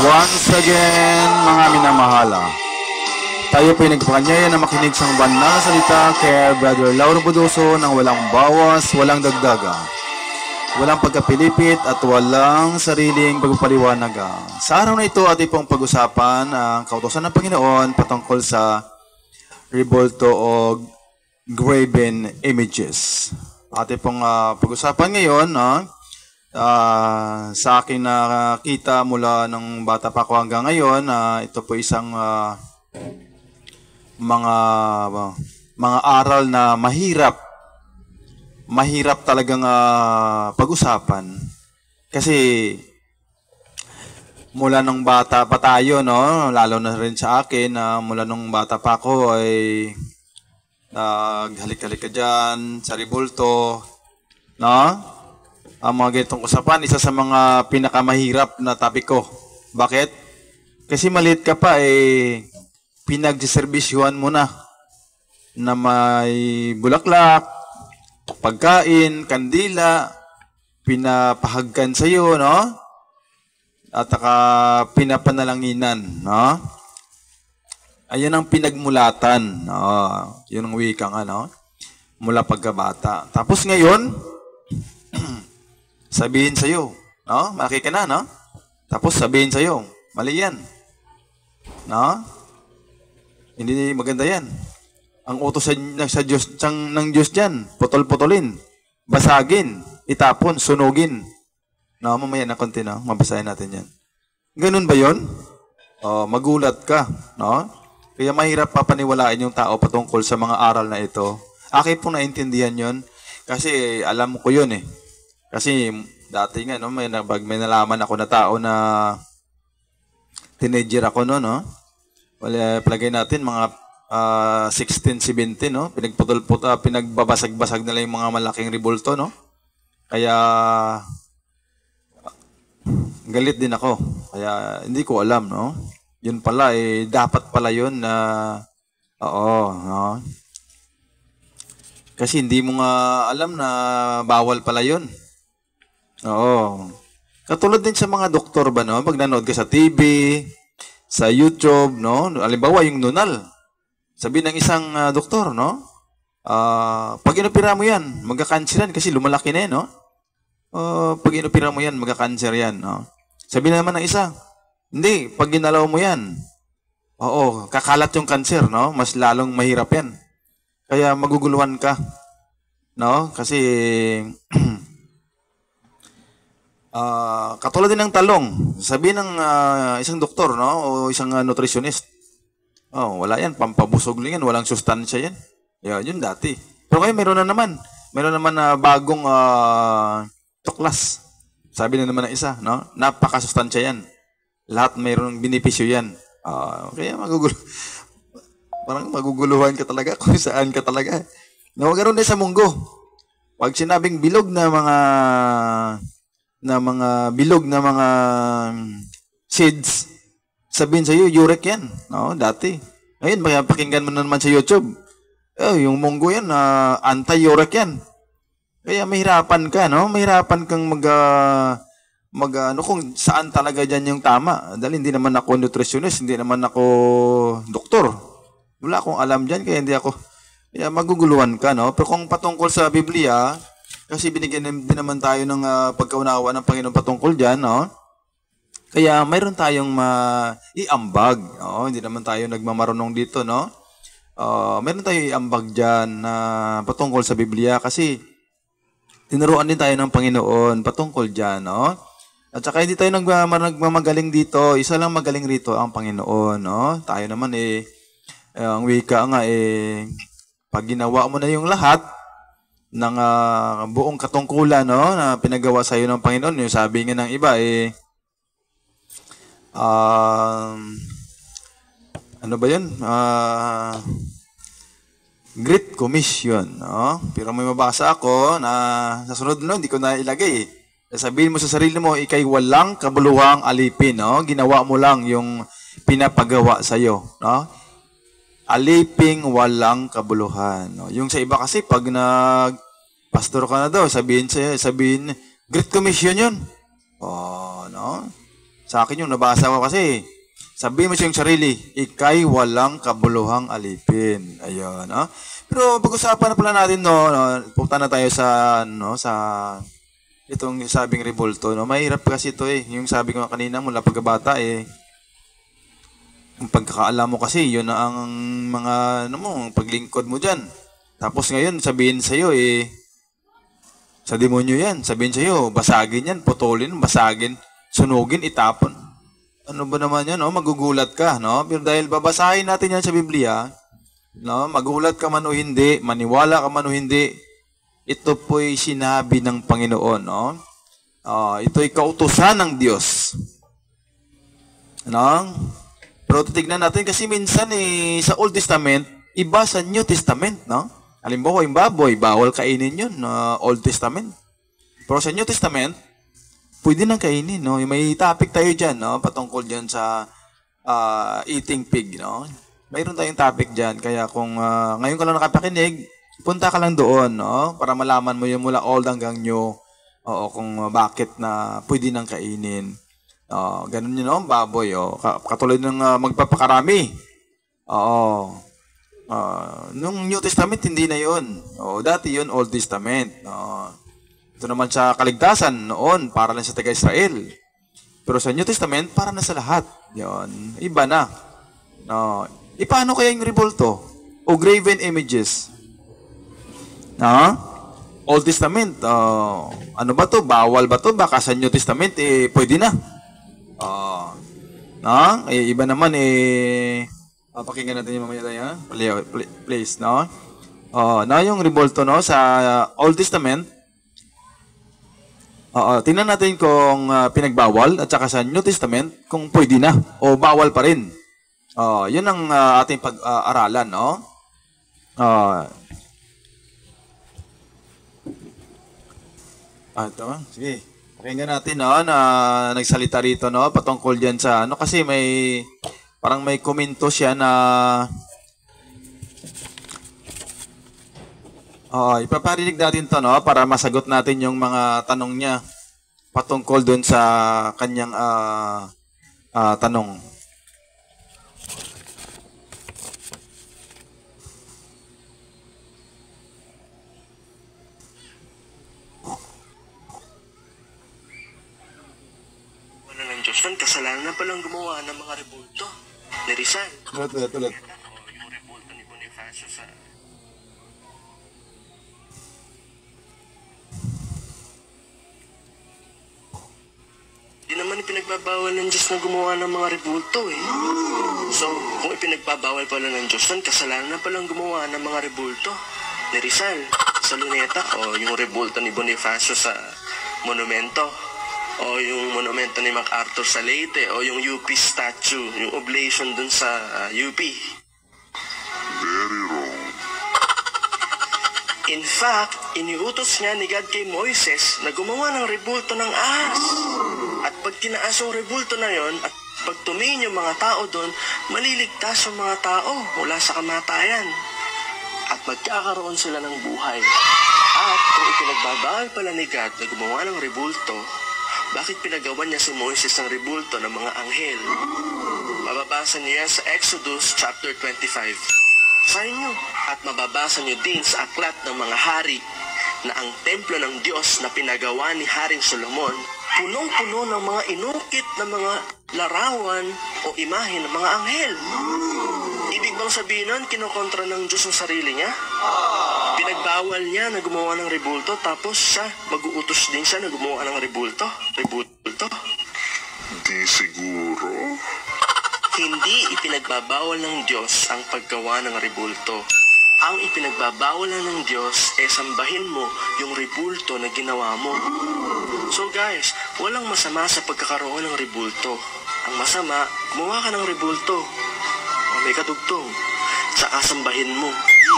once again, mga minamahala. Tayo po'y nagpakanyaya na makinig sa banal na salita kay Brother Lauro Buduso ng walang bawas, walang dagdaga, walang pagkapilipit at walang sariling pagpapaliwanag. Sa araw na ito, ating pong pag-usapan ang kautosan ng Panginoon patungkol sa rebulto o graven images. Ating pong pag-usapan ngayon, sa akin nakita mula ng bata pa ako hanggang ngayon, ito po isang mga aral na mahirap talagang pag-usapan. Kasi mula nung bata pa tayo, no, lalo na rin sa akin, mula nung bata pa ako ay halik-halik ka dyan sa rebulto, no? Ang mga ganitong usapan, isa sa mga pinakamahirap na topic ko. Bakit? Kasi maliit ka pa, pinagsiservisyuhan mo na may bulaklak, pagkain, kandila, pinapahagkan sa iyo, no? At pinapanalanginan, no? Ayun ang pinagmulatan, no? Yun ang wika nga, no? Mula pagkabata. Tapos ngayon, sabihin sa iyo, no? Malaki ka na, no? Tapos sabihin sa iyo, mali yan. No? Hindi maganda yan. Ang utos sa Diyos, ng Diyos diyan, putol-putulin, basagin, itapon, sunugin. No, mamaya na konti, no? Mabasahin natin yan. Ganun ba 'yon? Magulat ka, no? Kaya mahirap papaniwalaan yung tao patungkol sa mga aral na ito. Akin pong naintindihan 'yon kasi alam ko 'yon eh. Kasi dati nga, no, may nalaman ako na tao na teenager ako, no? Wala, palagay natin mga 16, 17, no? Pinagbabasag-basag nila yung mga malaking rebulto, no? Kaya galit din ako. Kaya hindi ko alam, no? Yun pala, dapat pala yun na no? Kasi hindi mo nga alam na bawal pala yun. Oo. Katulad din sa mga doktor ba, no? Pag nanood ka sa TV, sa YouTube, no? Halimbawa, yung nunal. Sabi ng isang doktor, no? Pag inopera mo yan, magka-cancer yan kasi lumalaki na yan, no? Pag inopera mo yan, magka-cancer yan, no? Sabi naman ng isa, hindi, pag ginalaw mo yan, kakalat yung cancer, no? Mas lalong mahirap yan. Kaya maguguluhan ka, no? Kasi katulad din ng talong. Sabi ng isang doktor, no, o isang nutritionist, wala yan, pampabusog lang yan, walang sustansya yan. Yun dati. Pero ngayon meron naman na bagong tuklas. Sabi na naman ng isa, no, napakasustansya yan. Lahat mayroong benepisyo yan. Kaya parang maguguluhan ka talaga kung saan ka talaga. No, ganoon din sa munggo. Pag sinabing bilog na mga seeds, sabihin sa iyo, uric yan. No, dati. Ngayon, pakinggan mo na naman sa YouTube. Yung munggo yan, anti-uric yan. Kaya mahirapan ka, no? Mahirapan kang kung saan talaga dyan yung tama. Dahil hindi naman ako nutritionist, hindi naman ako doktor. Wala akong alam dyan, kaya maguguluhan ka, no? Pero kung patungkol sa Biblia, kasi binigyan din naman tayo ng pagkaunawa ng Panginoon patungkol dyan, no? Kaya mayroon tayong iambag, no? Hindi naman tayo nagmamarunong dito, no? Mayroon tayong iambag dyan na patungkol sa Biblia kasi tinuruan din tayo ng Panginoon patungkol dyan, no? At saka hindi tayo nagmamagaling dito, isa lang magaling rito ang Panginoon, no? Tayo naman ang wika nga pag ginawa mo na yung lahat ng buong katungkulan, no, na pinagawa sa iyo ng Panginoon, yung sabi nga ng iba ano ba 'yun? Great Commission, no? Pero may mabasa ako na sa sunod hindi ko na ilagay. Sabihin mo sa sarili mo, ikay walang kabuluhang alipin, no? Ginawa mo lang yung pinapagawa sa iyo, no? Aliping walang kabuluhan, no? Yung sa iba kasi pag pastor ka na daw, sabihin, Great Commission yun. No? Sa akin yung nabasa ko kasi, sabihin mo sa iyong sarili, ikay walang kabuluhang alipin. Ayun, no? Pero pag-usapan na pala natin, punta na tayo sa, sa itong sabing rebulto, no? Mahirap kasi ito eh. Yung sabi ko kanina mula pagkabata eh, yung pagkakaalam mo kasi, yun na ang mga, paglingkod mo dyan. Tapos ngayon, sabihin sa'yo eh, sa demonyo yan, sabihin sa'yo, basagin yan, putulin, basagin, sunugin, itapon. Ano ba naman yan, no? Magugulat ka, no? Pero dahil babasahin natin yan sa Biblia, no? Magulat ka man o hindi, maniwala ka man o hindi, ito po'y sinabi ng Panginoon, no? Ito'y kautusan ng Diyos. No? Pero titignan natin kasi minsan sa Old Testament, iba sa New Testament, no? Halimbawa, yung baboy, bawal kainin yun, Old Testament. Pero sa New Testament, pwede nang kainin, no? May topic tayo dyan, no? Patungkol dyan sa eating pig, no? Mayroon tayong topic dyan. Kaya kung ngayon ka lang nakapakinig, punta ka lang doon, no? Para malaman mo yung mula old hanggang new, kung bakit na pwede nang kainin. Ganun yun, no? Baboy, katulad ng magpapakarami. Nung New Testament, hindi na yun. Dati yun, Old Testament. Ito naman sa kaligtasan noon, para lang sa taga-Israel. Pero sa New Testament, para na sa lahat. Yun. Iba na. Paano kaya yung rebulto? O graven images? Old Testament, ano ba to? Bawal ba to? Baka sa New Testament, pwede na. Iba naman, pakinggan natin yung mamaya tayo, please, no? Yung rebulto, no, sa Old Testament, tingnan natin kung pinagbawal at saka sa New Testament kung pwede na o bawal pa rin. Yun ang ating pag-aralan, no? Ito, sige. Pakinggan natin, no, na nagsalita rito, no, patungkol dyan sa, kasi parang may komento siya na ipaparinig natin to, no, para masagot natin yung mga tanong niya patungkol dun sa kanyang tanong. Diyos, kasalanan na palang gumawa ng mga rebulto ni Rizal. Tulad. Yung rebulto ni Bonifacio sa... Di naman ipinagbabawal ng Diyos na gumawa ng mga rebulto eh. So, kung ipinagbabawal pala ng Diyos, kasalanan na palang gumawa ng mga rebulto ni Rizal sa Luneta o yung rebulto ni Bonifacio sa monumento. O yung monumento ni MacArthur sa Leyte, o yung UP statue, yung oblation dun sa UP. Very wrong. In fact, iniutos niya ni God kay Moises na gumawa ng rebulto ng ahas. At pag tinaas yung rebulto na yon, at pag tumingin yung mga tao doon, maliligtas yung mga tao mula sa kamatayan. At magkakaroon sila ng buhay. At kung ipinagbabawal pala ni God na gumawa ng rebulto, bakit pinagawa niya si Moises ng rebulto ng mga anghel? Mababasa niya sa Exodus chapter 25. Sa inyo, at mababasa niyo din sa aklat ng mga hari na ang templo ng Diyos na pinagawa ni Haring Solomon, punong-puno ng mga inukit na mga larawan o imahe ng mga anghel. Ibig bang sabihin nun, kinokontra ng Diyos ang sarili niya? Pinagbawal niya na gumawa ng rebulto, tapos siya, mag-uutos din siya na gumawa ng rebulto? Di siguro. Hindi ipinagbabawal ng Diyos ang paggawa ng rebulto. Ang ipinagbabawal ng Diyos sambahin mo yung rebulto na ginawa mo. So guys, walang masama sa pagkakaroon ng rebulto. Ang masama, gumawa ka ng rebulto. May katugtong. Saka sambahin mo.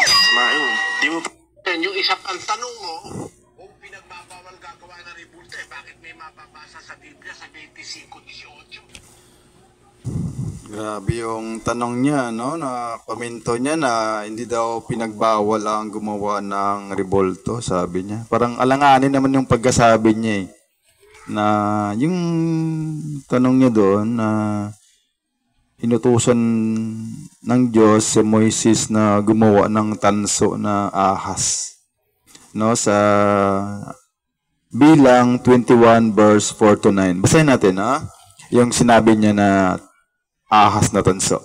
Sama yun. Di mo... Yung isa pang tanong mo, kung pinagbabawal gagawa ng rebulto, bakit may mapapasa sa Biblia sa 25:18? Grabe yung tanong niya, no? Na komento niya na hindi daw pinagbawal ang gumawa ng rebulto, sabi niya. Parang alanganin naman yung pagkasabi niya eh. na yung tanong niya doon na inutusan ng Diyos si Moises na gumawa ng tanso na ahas. No, sa Bilang 21 verse 4 to 9. Basahin natin, ha? Yung sinabi niya na ahas na tanso.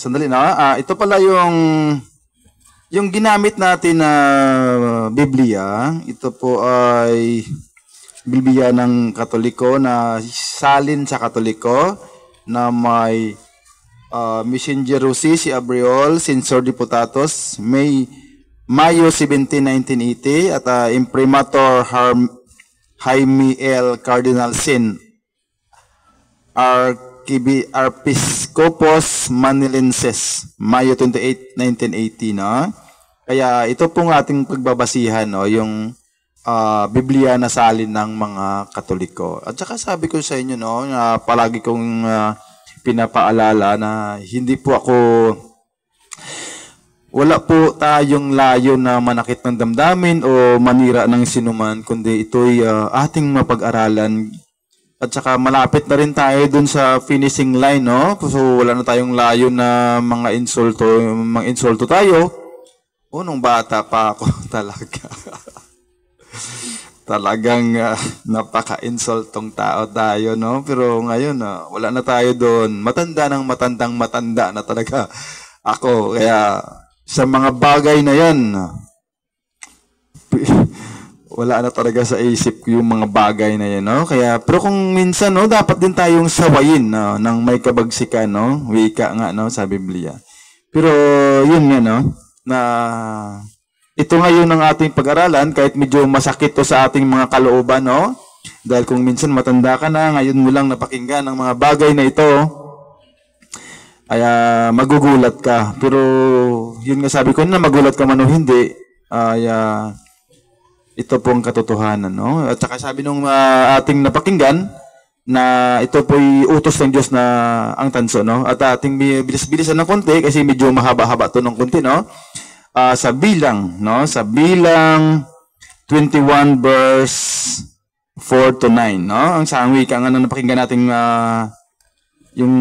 Sandali na. Ito pala yung ginamit natin na Biblia. Ito po ay Biblia ng Katoliko na salin sa Katoliko na may Messenger si Abriol, Censor Deputatus, Mayo 17, 1980 at Imprimatur Jaime L. Cardinal Sin Archiepiscopos Manilenses, Mayo 28, 1980, no? Kaya ito pong ating pagbabasihan, no, yung Biblia na salin ng mga Katoliko. At saka sabi ko sa inyo, no, na palagi kong pinapaalala na hindi po ako, wala po tayong layo na manakit ng damdamin o manira ng sinuman, kundi ito'y ating mapag-aralan. At saka malapit na rin tayo dun sa finishing line, no? So wala na tayong layo na mga insulto tayo. O, nung bata pa ako talaga. Talagang napaka-insultong tao tayo, no? Pero ngayon, wala na tayo doon. Matanda na talaga ako. Kaya sa mga bagay na yan, wala na talaga sa isip ko yung mga bagay na yan, no? Kaya, pero kung minsan, no, dapat din tayong sawayin, no, ng may kabagsikan, no? Wika nga, no, sa Biblia. Pero, yun nga, no, na ito ngayon ang ating pag-aralan, kahit medyo masakit to sa ating mga kalooban, no? Dahil kung minsan matanda ka na, ngayon mo lang napakinggan ang mga bagay na ito, kaya magugulat ka. Pero, yun nga sabi ko na magulat ka man o hindi, ito pong katotohanan, no? At saka sabi nung ating napakinggan na ito po'y utos ng Diyos na ang tanso, no? At ating bilis-bilisan ng konti kasi medyo mahaba-haba to ng konti, no? Sa Bilang, no? Sa Bilang 21 verse 4 to 9, no? Ang saang wika nga na napakinggan natin yung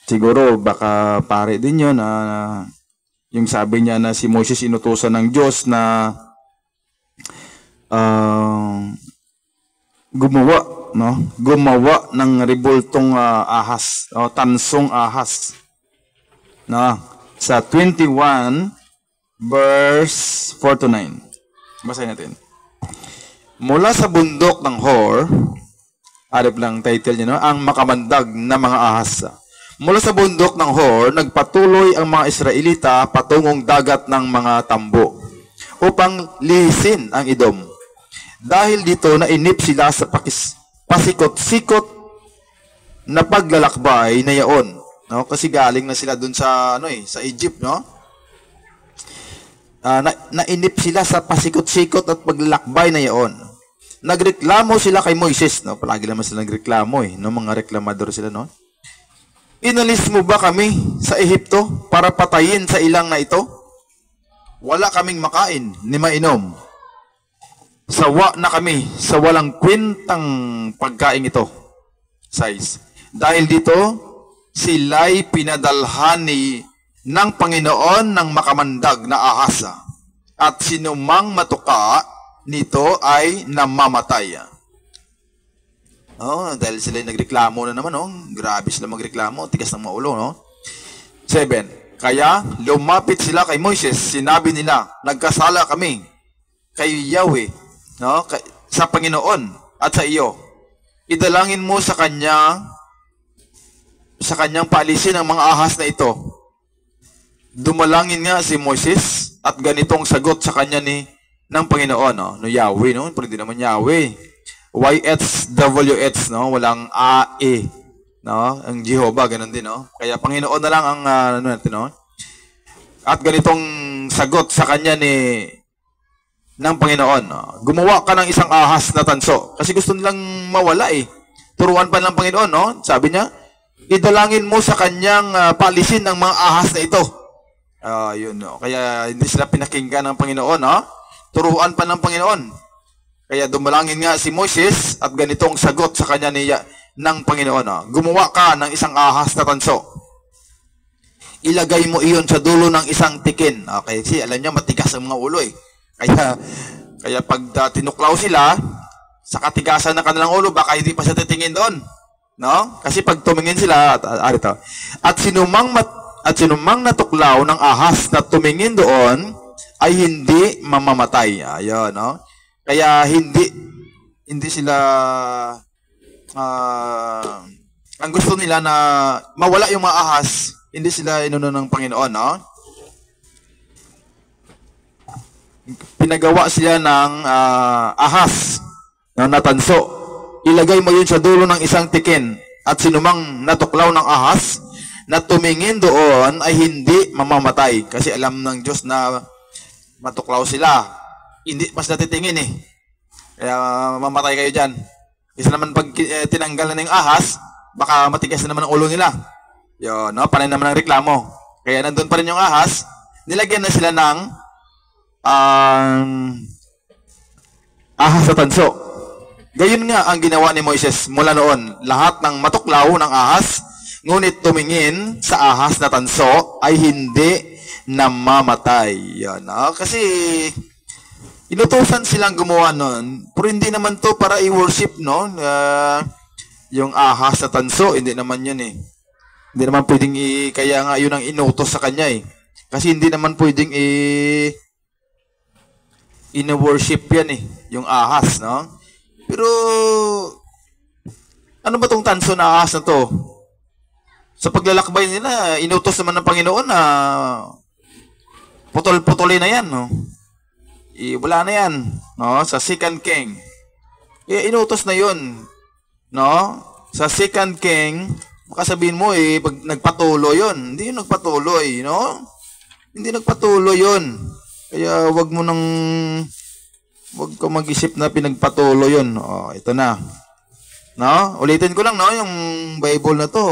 siguro baka pare din yun yung sabi niya na si Moses inutusan ng Diyos na gumawa ng rebultong ahas o tansong ahas, no? Sa 21 verse 4 to 9. Basahin natin. Mula sa bundok ng Hor, arip lang title niya, no? Ang makamandag na mga ahas. Mula sa bundok ng Hor, nagpatuloy ang mga Israelita patungong dagat ng mga tambo upang lihisin ang Edom. Dahil dito, nainip sila sa pasikot-sikot na paglalakbay na yaon. No? Kasi galing na sila dun sa, sa Egypt, no? Nainip sila sa pasikot-sikot at paglalakbay na yaon. Nagreklamo sila kay Moises, no? Palagi naman sila nagreklamo, no? Mga reklamador sila, no? Inalis mo ba kami sa Ehipto para patayin sa ilang na ito? Wala kaming makain ni mainom. Sawa na kami sa walang kwentang pagkain ito. 6. Dahil dito, sila'y pinadalhan ng Panginoon ng makamandag na ahas, at sinumang matuka nito ay namamatay. Dahil sila'y nagreklamo na naman, grabe sila magreklamo, tigas ng maulo, no? 7. Kaya lumapit sila kay Moises, sinabi nila, nagkasala kami kay Yahweh, no? Sa Panginoon at sa iyo. Idalangin mo sa kanyang paalisin ang mga ahas na ito. Dumalangin nga si Moises at ganitong sagot sa kanya ng Panginoon, no? Yahweh, no? Pero hindi naman Yahweh. YHWH, no? Walang AE, no? Ang Jehovah, ganun din, no? Kaya Panginoon na lang ang natin, no? At ganitong sagot sa kanya ng Panginoon, no? Gumawa ka ng isang ahas na tanso. Kasi gusto nilang mawala, Turuan pa ng Panginoon, no? Sabi niya, idalangin mo sa kanyang paalisin ng mga ahas na ito. Yun, no? Kaya hindi sila pinakinggan ng Panginoon, no? Turuan pa ng Panginoon. Kaya dumalangin nga si Moises at ganitong sagot sa kanya ng Panginoon, no? Gumawa ka ng isang ahas na tanso. Ilagay mo iyon sa dulo ng isang tikin. Okay, kasi alam niyo matigas ang mga ulo eh. Kaya pag tinuklaw sila, sa katigasan ng kanilang ulo, baka hindi pa siya titingin doon. No? Kasi pag tumingin sila, at sinumang natuklaw ng ahas na tumingin doon, ay hindi mamamatay. Ayun, no? Kaya hindi sila, ang gusto nila na mawala yung mga ahas, hindi sila inuno ng Panginoon, no? Pinagawa sila ng ahas na natanso. Ilagay mo yun sa dulo ng isang tikin at sinumang natuklaw ng ahas na tumingin doon ay hindi mamamatay. Kasi alam ng Diyos na matuklaw sila. Hindi mas natitingin eh. Kaya mamatay kayo dyan. Kasi naman pag tinanggal na ng ahas, baka matigas na naman ang ulo nila. Yun, no? Panay naman ang reklamo. Kaya nandun pa rin yung ahas, nilagyan na sila ng ahas sa tanso. Gayon nga ang ginawa ni Moises mula noon. Lahat ng matuklaw ng ahas, ngunit tumingin sa ahas na tanso ay hindi namamatay. Yan, no? Kasi inutusan silang gumawa noon, pero hindi naman to para i-worship, no? Yung ahas na tanso, hindi naman yun eh. Hindi naman pwedeng kaya nga yun ang inutos sa kanya eh. Kasi hindi naman pwedeng ina-worship yan eh, yung ahas, no? Pero, ano ba tong tanso na ahas na to? Sa paglalakbay nila, inutos naman ng Panginoon na putol-putulin na yan, no? Wala na yan, no? Sa 2 King. Inutos na yun, no? Sa 2 King, makasabihin mo pag nagpatuloy yun. Hindi yun nagpatuloy, no? Hindi nagpatuloy yun. Kaya wag ka mag-isip na pinagpatuloy yun. Ito na. No? Ulitin ko lang, no? Yung Bible na to,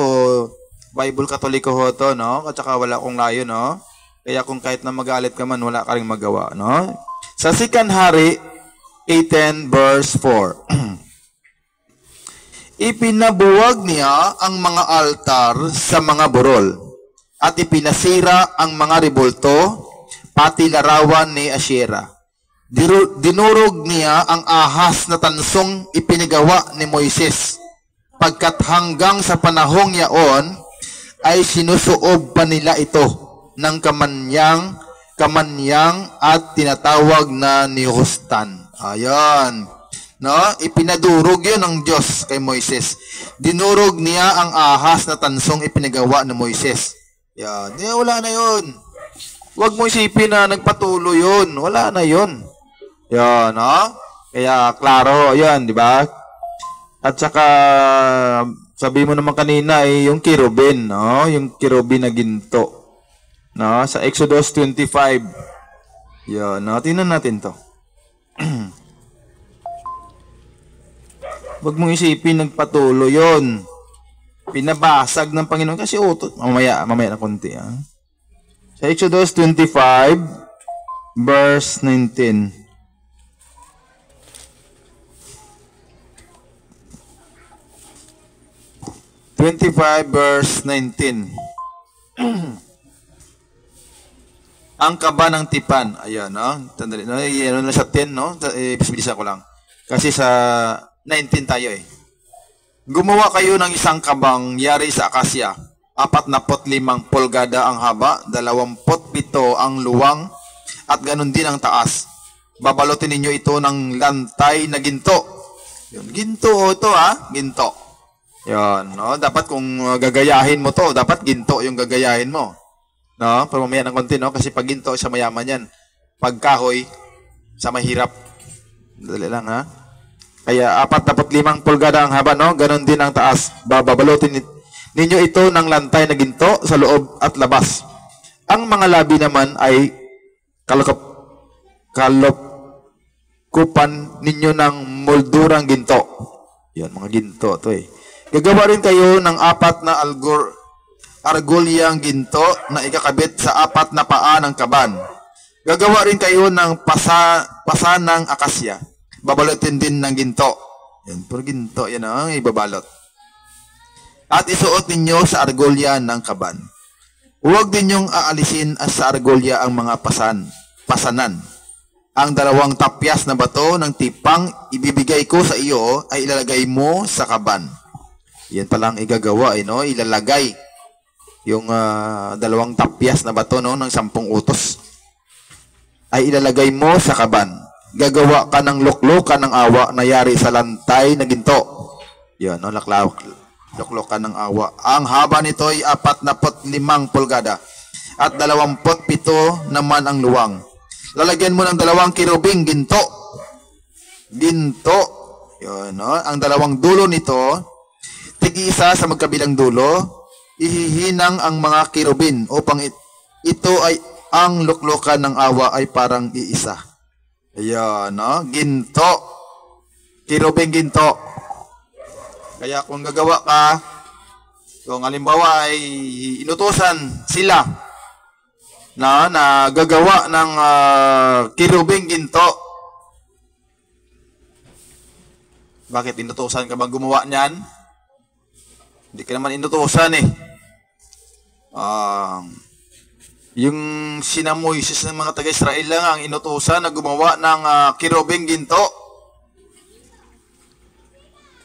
Bible Katoliko ho to, no? At saka wala akong layo, no? Kaya kung kahit na magalit ka man, wala ka ring magawa, no? Sa 2 Hari 18 verse 4. Ipinabuwag niya ang mga altar sa mga burol at ipinasira ang mga rebulto pati larawan ni Asherah. Dinurog niya ang ahas na tansong ipinagawa ni Moises, pagkat hanggang sa panahong yaon ay sinusuob pa nila ito ng kamanyang at tinatawag na nihustan. Ayan. No? Ipinadurog yun ng Diyos kay Moises. Dinurog niya ang ahas na tansong ipinagawa ni Moises. Yan. Wala na yun. Huwag mo isipin na nagpatuloy yun. Wala na yun. Yan, no? Kaya, klaro, yan, di ba? At saka, sabi mo naman kanina, yung kirubin, no? Yung kirubin na ginto. No? Sa Exodus 25. Yan, no? Tingnan natin to. Huwag mong isipin, nagpatuloy yun. Pinabasag ng Panginoon. Kasi, mamaya na konti, ha? Sa Exodus 25, verse 19. 25 verse 19. Ang kaba ng tipan. Ayan, no? Tandali, no? Ano na sa 10, no? Bisa ko lang. Kasi sa 19 tayo eh. Gumawa kayo ng isang kabang yari sa akasya. 45 pulgada ang haba, 27 ang luwang, at ganun din ang taas. Babalutin ninyo ito ng lantay na ginto. Yun, ginto ito, ha? Ginto. Yan, no? Dapat kung gagayahin mo to, dapat ginto yung gagayahin mo. No? Pero mamaya ng konti, no? Kasi pag ginto, sa mayaman yan. Pag kahoy, sa mahirap. Dali lang, ha? Kaya 45 pulgada ang haba, no? Ganon din ang taas. Babalutin ninyo ito ng lantay na ginto sa loob at labas. Ang mga labi naman ay kalukupan ninyo ng moldurang ginto. Yan, mga ginto to eh. Gagawa rin kayo ng 4 na argulyang ginto na ikakabit sa 4 na paa ng kaban. Gagawa rin kayo ng pasa ng akasya. Babalutin din ng ginto. Yan, puro ginto, yan ang ibabalot. At isuot ninyo sa argulya ng kaban. Huwag din yung aalisin sa argulya ang mga pasanan. Ang 2 tapyas na bato ng tipang ibibigay ko sa iyo ay ilalagay mo sa kaban. Yan palang igagawa, no? Ilalagay yung 2 tapyas na bato, no, ng 10 utos. Ay ilalagay mo sa kaban. Gagawa ka ng luklukan ng awa na yari sa lantay na ginto. Yan, no, luklukan ng awa. Ang haba nito ay 45 pulgada at 27 naman ang luwang. Lalagyan mo ng 2 kirubing ginto. Ginto. Yan, no? Ang 2 dulo nito, tig-isa sa magkabilang dulo, ihihinang ang mga kirubin upang ito ay ang luklukan ng awa ay parang iisa. Ayan, no? Ginto. Kirubing ginto. Kaya kung gagawa ka, kung halimbawa ay inutusan sila na gagawa ng kirubing ginto, bakit inutusan ka bang gumawa niyan? Hindi ka naman inutusan eh. Yung sina Moises ng mga taga-Israel lang ang inutusan na gumawa ng kirubing ginto.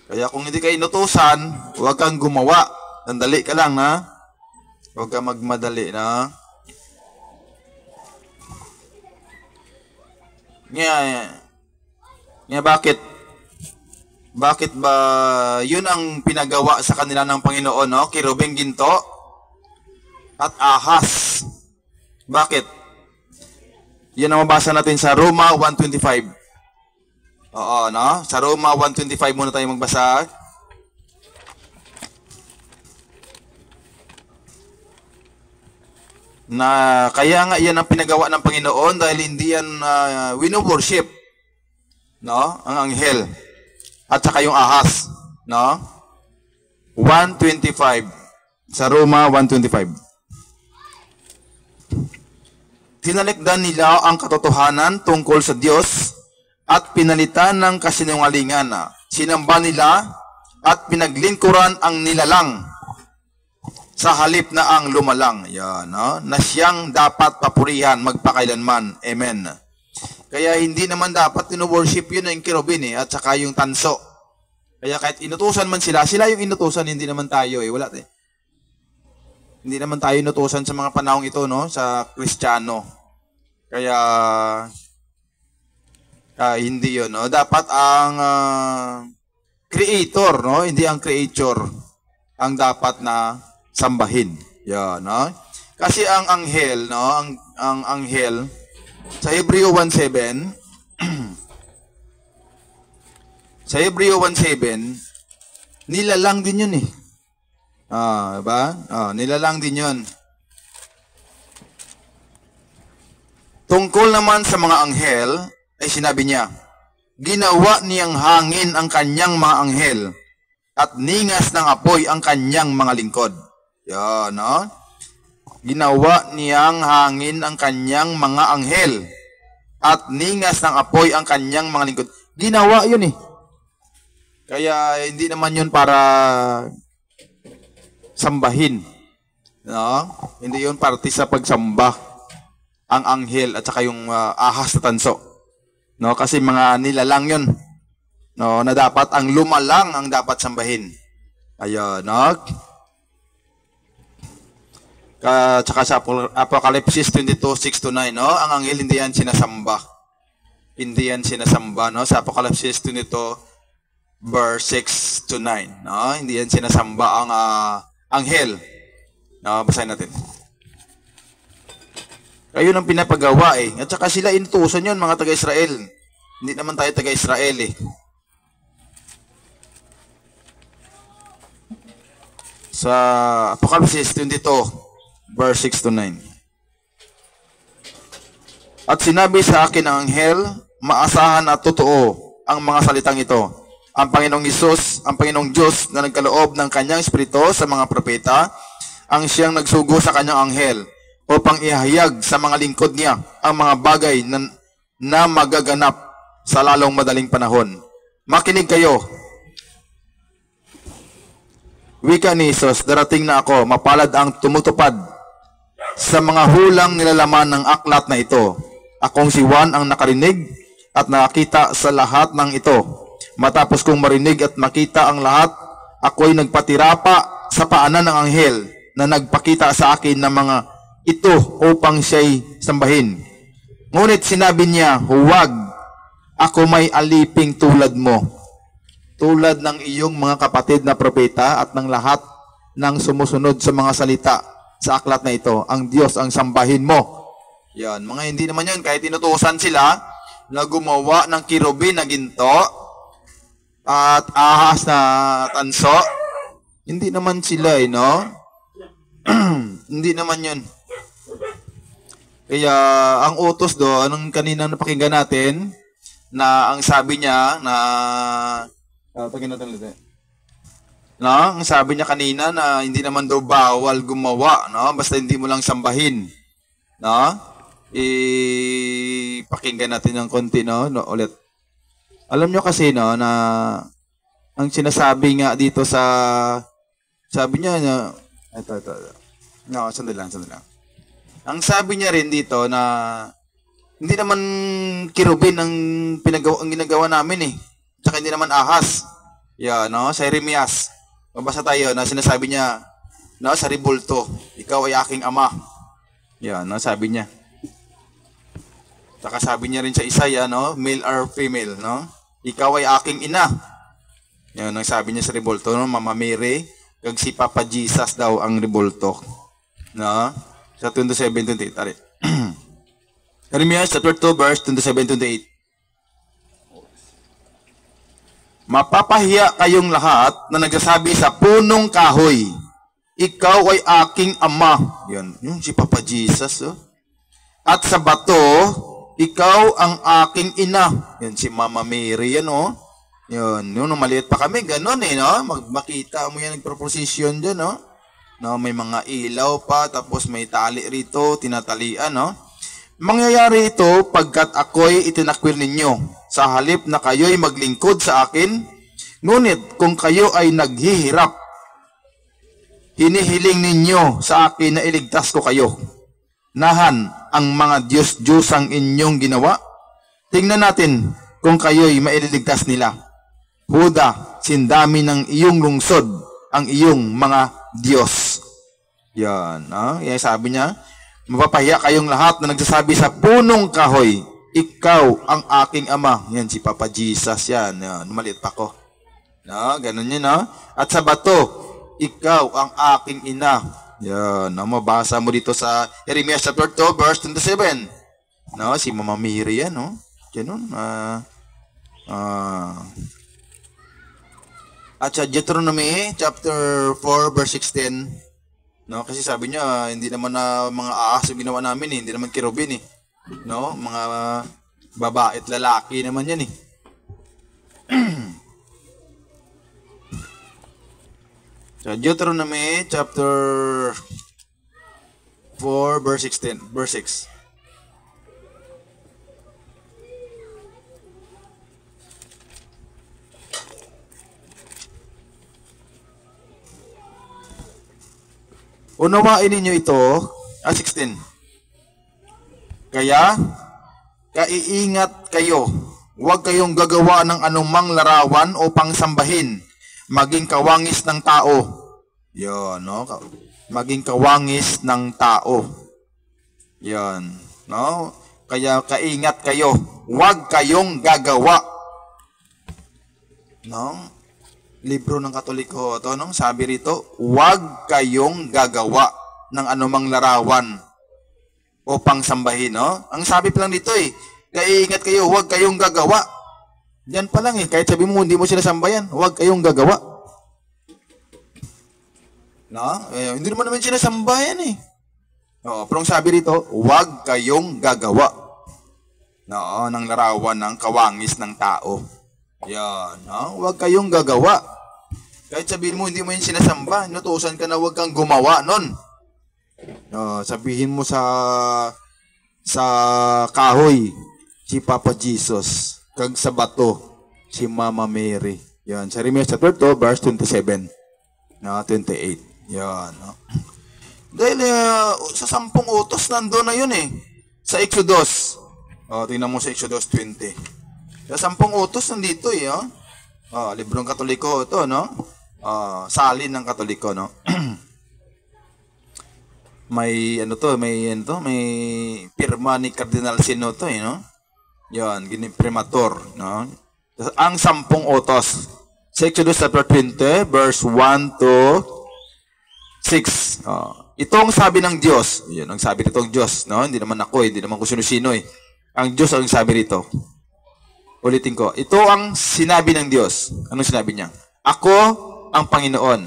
Kaya kung hindi ka inutusan, huwag kang gumawa. Sandali ka lang, na. Huwag kang magmadali, na. Nga bakit? Bakit ba yun ang pinagawa sa kanila ng Panginoon, no? Kirubing ginto at ahas. Bakit? Yan ang mabasa natin sa Roma 1:25. Oo, no? Sa Roma 1:25 muna tayo magbasa. Na kaya nga yan ang pinagawa ng Panginoon dahil hindi yan wino-worship, no? Ang anghel at saka yung ahas, no? 1:25 sa Roma 1:25. Tinalikdan nila ang katotohanan tungkol sa Diyos at pinalitan ng kasinungalingan. Sinamba nila at pinaglingkuran ang nilalang sa halip na ang lumalang. Yan, no? Na siyang dapat papurihan magpakailanman. Amen. Kaya hindi naman dapat tino-worship yun yung kirubin at saka yung tanso. Kaya kahit inutusan man sila yung inutusan, hindi naman tayo Wala Hindi naman tayo inutusan sa mga panahong ito, no? Sa Kristiyano. Kaya hindi yun, no? Dapat ang creator, no? Hindi ang creature ang dapat na sambahin. Yan, no? Kasi ang anghel, no? Ang anghel sa Hebreo 1:7 sa Hebreo 1:7 nilalang din yun diba? Nilalang din yun. Tungkol naman sa mga anghel, ay sinabi niya, ginawa niyang hangin ang kanyang mga anghel, at ningas ng apoy ang kanyang mga lingkod. Yan, no? Ginawa niyang hangin ang kanyang mga anghel, at ningas ng apoy ang kanyang mga lingkod. Ginawa yun Kaya hindi naman yun para sambahin. No? Hindi yun parte sa pagsamba ang anghel at saka yung ahas na tanso. No? Kasi mga nilalang yun. No? Na dapat ang lumalang ang dapat sambahin. Ayun. No? Tsaka sa Apocalypse 22:6-9, no? Ang anghel hindi yan sinasamba. Hindi yan sinasamba, no? Sa Apocalypse 22 verse 6-9, no? Hindi yan sinasamba ang anghel. No, basahin natin. Ayun ang pinapagawa At saka sila inutusan yun, mga taga-Israel. Hindi naman tayo taga-Israel Sa Apocalypse 22 verse 6-9. At sinabi sa akin ang anghel, maasahan at totoo ang mga salitang ito. Ang Panginoong Diyos na nagkaloob ng kanyang espiritu sa mga propeta ang siyang nagsugo sa kanyang anghel upang ihayag sa mga lingkod niya ang mga bagay na magaganap sa lalong madaling panahon. Makinig kayo. Wika ni Jesus, darating na ako, mapalad ang tumutupad sa mga hulang nilalaman ng aklat na ito. Akong si Juan ang nakarinig at nakakita sa lahat ng ito. Matapos kong marinig at makita ang lahat, ako'y nagpatirapa sa paanan ng anghel na nagpakita sa akin ng mga ito upang siya'y sambahin. Ngunit sinabi niya, huwag, ako may aliping tulad mo, tulad ng iyong mga kapatid na propeta at ng lahat ng sumusunod sa mga salita sa aklat na ito. Ang Diyos ang sambahin mo. Yan, mga hindi naman yan, kahit inutusan sila na gumawa ng kirubin na ginto at ahas na tanso, hindi naman sila no? Hindi naman yun. Kaya ang utos doon, anong kanina napakinggan natin, na ang sabi niya na no, ang sabi niya kanina na hindi naman daw bawal gumawa, no? Basta hindi mo lang sambahin, no? Pakinggan natin ng konti, no? Ulit. Alam niyo kasi, no, na ang sinasabi nga dito sa sabi niya na ito. No, sandali lang. Ang sabi niya rin dito na hindi naman kirubin ang ginagawa namin eh. Tsaka hindi naman ahas. Yeah, no? Sa Jeremias. Mabasa tayo na sinasabi niya, no, sa ribulto, ikaw ay aking ama. Yeah, no, sabi niya. Tsaka sabi niya rin sa Isaiah, no, male or female, no? Ikaw ay aking ina. Yan ang sabi niya sa ribulto, no, Mama Mary, kag si Papa Jesus daw ang ribulto. No? Sa 27:28. Tari. Jeremias chapter 2 verse 27-28. Mapapahiya kayong lahat na nagsasabi sa punong kahoy, ikaw ay aking ama. Yan, yung si Papa Jesus. Oh. At sa bato, ikaw ang aking ina. Yan si Mama Mary. Yan, oh. Yun, nung maliit pa kami, ganun eh, no? Makita mo yan, nagproposisyon dyan, no? No, may mga ilaw pa, tapos may tali rito, tinatalian, no? Mangyayari ito pagkat ako'y itinakwil ninyo, sa halip na kayo'y maglingkod sa akin, ngunit kung kayo ay naghihirap, hinihiling ninyo sa akin na iligtas ko kayo. Nahan ang mga Diyos-Diyos ang inyong ginawa. Tingnan natin kung kayo'y maililigtas nila. Huda, sindami ng iyong lungsod ang iyong mga Diyos. Yan. Yan sabi niya, mapapahiya kayong lahat na nagsasabi sa punong kahoy, ikaw ang aking ama. Yan, si Papa Jesus yan. Yan, maliit pa ko. No, ganun yun, no? At sa bato, ikaw ang aking ina. Yan, mabasa mo dito sa Jeremias chapter 2, verse 27. No, si Mama Mary yan, no? Ganun. At sa Deuteronomy chapter 4, verse 16, no? Kasi sabi niya, hindi naman na mga ahas yung ginawa namin, eh. Hindi naman kirubin, eh. No? Mga babae at lalaki naman yan, eh. Sa Deuteronomy chapter 4, verse 16, verse 6. Unawain ninyo ito, 16. Kaya, kaiingat kayo, huwag kayong gagawa ng anumang larawan o pangsambahin, maging kawangis ng tao. Yan, no? Maging kawangis ng tao. Yan, no? Kaya kaingat kayo, huwag kayong gagawa. No? Libro ng Katoliko ito, no? Sabi rito, huwag kayong gagawa ng anumang larawan o pangsambahin, no? Ang sabi pa lang dito eh, kaiingat kayo, huwag kayong gagawa. Diyan pa lang eh, kahit sabi mo hindi mo sila sambayan, huwag kayong gagawa. No? Hindi naman sila sambayan eh. No, pero ang sabi rito, huwag kayong gagawa. No, ng larawan ng kawangis ng tao. Yan, no? Huwag kayong gagawa. Kahit sabihin mo, hindi mo yun sinasamba, inutusan ka na huwag kang gumawa nun. Sabihin mo sa kahoy, si Papa Jesus. Kag sa bato, si Mama Mary. Yan. Sa Jeremiah chapter 2, verse 27. 28. Yan. Dahil sa 10 utos, nandoon na yun eh. Sa Exodus. Tingnan mo sa Exodus 20. Sa 10 utos, nandito eh. Librong Katoliko ito, no? Salin ng Katoliko, no? may pirma ni Cardinal Sino to, no? Yan, ginimprimator, no? Ang 10 utos. Sa Exodus chapter 20, verse 1 to 6. Itong sabi ng Diyos. Yan ang sabi nitong Diyos, no? Hindi naman ako, hindi naman ko sino-sino eh. Ang Diyos ang sabi rito. Ulitin ko. Ito ang sinabi ng Diyos. Anong sinabi niya? Ako ang Panginoon,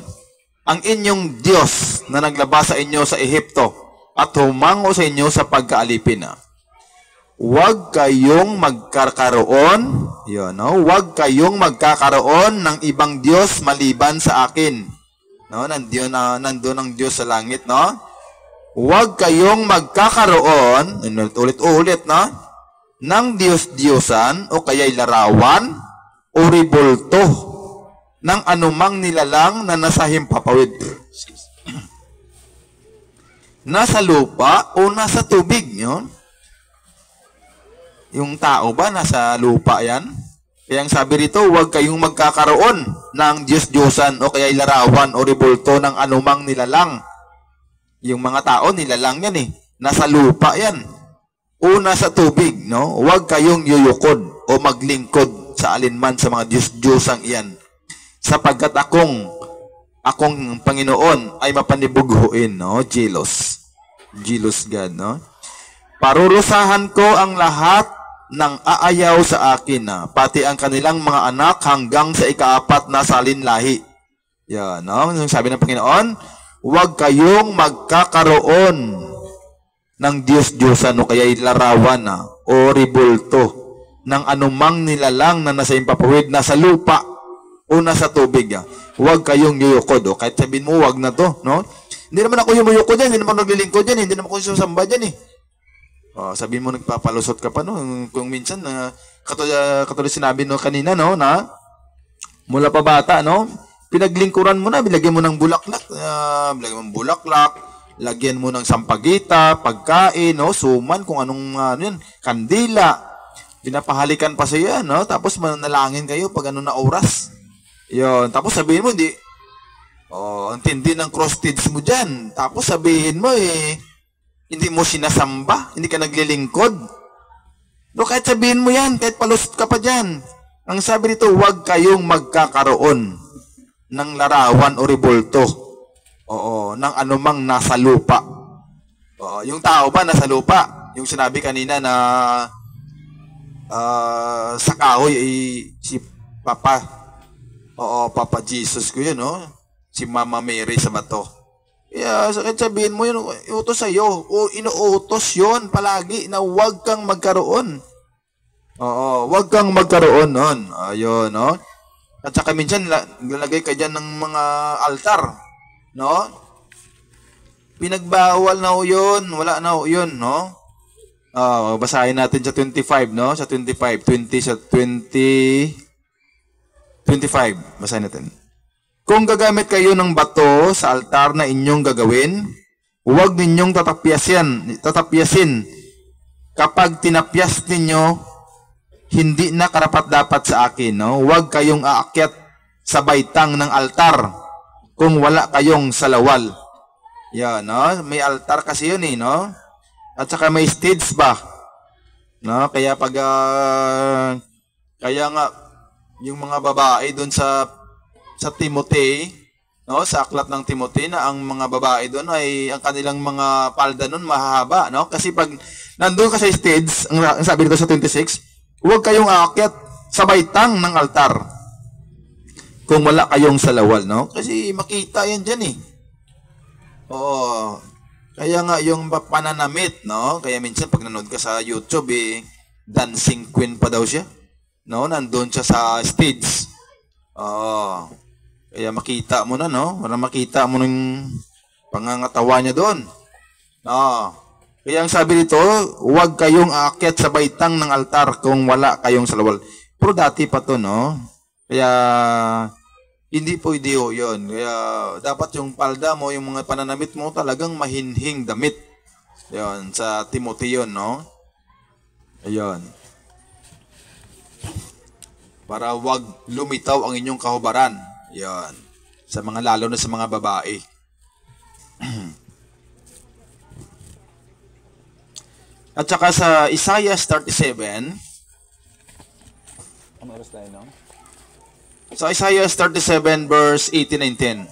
ang inyong Diyos na naglabas sa inyo sa Ehipto at humango sa inyo sa pagkaalipin. Huwag kayong magkakaroon, huwag kayong magkakaroon ng ibang Diyos maliban sa akin. No, nandoon ang Diyos sa langit, no? Huwag kayong magkakaroon, ulit-ulit, no? Ng Diyos-Diyosan o kaya'y larawan o ribulto ng anumang nilalang na nasa himpapawid. Nasa lupa o nasa tubig, yun? Yung tao ba nasa lupa yan? Kaya ang sabi rito, huwag kayong magkakaroon ng Diyos-Diyosan o kaya'y larawan o ribulto ng anumang nilalang. Yung mga tao, nilalang yan eh. Nasa lupa yan. O nasa tubig, no? Huwag kayong yuyukod o maglingkod sa alinman sa mga Diyos-Diyosang iyan. Sapagkat akong Panginoon ay mapanibughuin, no? Jealous God, no? Parurusahan ko ang lahat ng aayaw sa akin, pati ang kanilang mga anak hanggang sa ika-4 na salinlahi. Yan, no? Yung sabi ng Panginoon, huwag kayong magkakaroon ng Diyos-Diyosan o kaya'y larawan o ribulto ng anumang nilalang na nasa impapawid, nasa lupa o nasa tubig. Huwag kayong yuyukod. Kahit sabihin mo, huwag na to, no? Hindi naman ako yumuyukod yan, hindi naman naglilingkod yan, hindi naman ako susamba dyan eh. Sabihin mo, nagpapalusot ka pa, no? Kung minsan, katulad sinabi no kanina, no? Na mula pa bata, no? Pinaglingkuran mo na, bilagyan mo ng bulaklak, lagyan mo ng sampagita, pagkain, no? Suman, kung anong, kandila. Pinapahalikan pa sa iyo, no? Tapos manalangin kayo pag ano na oras. Yun. Tapos sabihin mo, ang tindi ng cross-stitch mo dyan. Tapos sabihin mo, hindi mo sinasamba, hindi ka naglilingkod. No, kahit sabihin mo yan, kahit palusot ka pa dyan. Ang sabi dito, huwag kayong magkakaroon ng larawan o ribulto. Ng anumang nasa lupa. Yung tao ba nasa lupa? Yung sinabi kanina na sa kahoy ay si Papa. Papa Jesus ko yun, no? Si Mama Mary sa bato. Kaya sabihin mo yun, iutos sa'yo. O inuutos yun palagi na huwag kang magkaroon. Huwag kang magkaroon nun. Ayun, no? At saka minsan, lalagay ka dyan ng mga altar. No? Pinagbawal na yun. Wala na yun, no? Basahin natin sa 25, no? Sa 25. 25. Basahin natin. Kung gagamit kayo ng bato sa altar na inyong gagawin, huwag ninyong tatapyasin. Kapag tinapyas ninyo, hindi na karapat-dapat sa akin. No? Huwag kayong aakyat sa baitang ng altar kung wala kayong salawal. Yan, no? May altar kasi yun, no? At saka may stage ba? No? Kaya kaya nga, yung mga babae doon sa Timothy, no, sa aklat ng Timothy, na ang mga babae doon ay ang kanilang mga palda doon mahahaba, no? Kasi pag nandoon ka sa stage, ang sabi dito sa 26, huwag kayong aakyat sa baitang ng altar kung wala kayong salawal, no? Kasi makita yan dyan eh. Kaya nga yung pananamit, no? Kaya minsan pag nanood ka sa YouTube, dancing queen pa daw siya. No, nandoon siya sa stage. Kaya makita mo na, no? Para makita mo ng pangangatawa niya doon. Kaya ang sabi dito, huwag kayong aakyat sa baitang ng altar kung wala kayong salawal. Pero dati pa to, no? Kaya hindi pwede yun. Kaya dapat yung palda mo, yung mga pananamit mo talagang mahinhing damit. Yun, sa Timothy yun, no? Ayun. Para wag lumitaw ang inyong kahubaran. Yun. Sa mga lalo na sa mga babae. At saka sa Isaiah 37, ano oras tayo, no? Sa Isaiah 37 verse 18-19.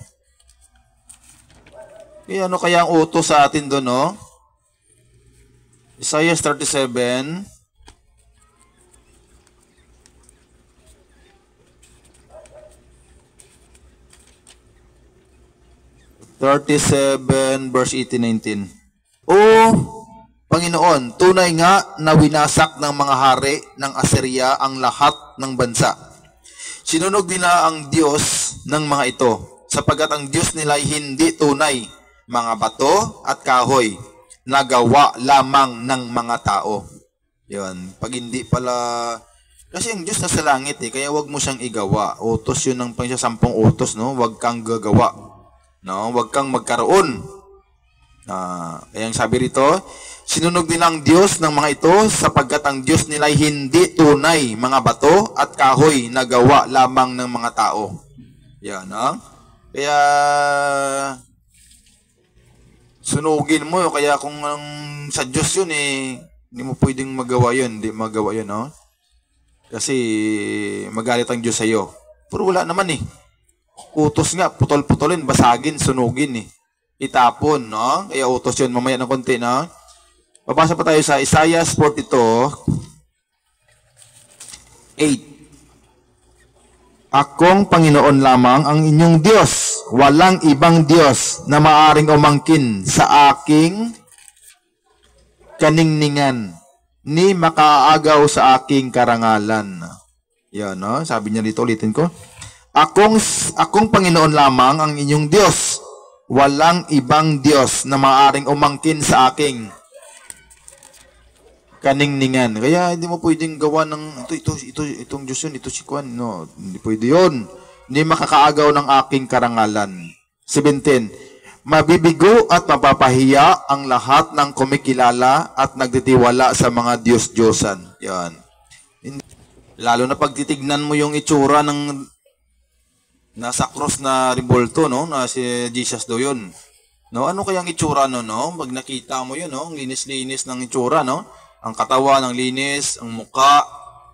Ano kaya ang utos sa atin doon, no? Isaiah 37 verse 18-19. O Panginoon, tunay nga na winasak ng mga hari ng Assyria ang lahat ng bansa. Sinunog nila ang Diyos ng mga ito, sapagkat ang Diyos nila ay hindi tunay, mga bato at kahoy, nagawa lamang ng mga tao. Yun, pag hindi pala, kasi ang Diyos nasa langit kaya wag mo siyang igawa. Utos yun ng pang-10 utos, no? Wag kang gagawa. No? Wag kang magkaroon. Kaya ang sabi rito, sinunog nila ang Diyos ng mga ito sapagkat ang Diyos nila ay hindi tunay, mga bato at kahoy na gawa lamang ng mga tao. Yan, no? Kaya sunugin mo, kaya kung sa Diyos yun hindi mo pwedeng magawa yun, hindi magawa yun, no? Kasi magalit ang Diyos sa iyo. Pero wala naman utos nga, putol-putolin, basagin, sunugin itapon, no? Kaya utos yun, mamaya ng konti, no? Babasa pa tayo sa Isaiah 42:8. Akong Panginoon lamang ang inyong Diyos, walang ibang Diyos na maaring umangkin sa aking kaningningan, ni makaagaw sa aking karangalan. Yan, no? Sabi niya dito, ulitin ko. Akong Panginoon lamang ang inyong Diyos, walang ibang Diyos na maaring umangkin sa aking kaningningan. Kaya hindi mo pwedeng gawa ng itong Diyos yun, ito si Kwan. No, hindi pwede yun. Hindi makakaagaw ng aking karangalan. 17. Mabibigo at mapapahiya ang lahat ng kumikilala at nagtitiwala sa mga Diyos-Diyosan. Yan. Lalo na pag titignan mo yung itsura ng nasa cross na rebulto, no? Na si Jesus daw yun. No? Ano kayang itsura no? Pag nakita mo yun, no? Linis-linis ng itsura, no? Ang katawan, ang linis, ang muka,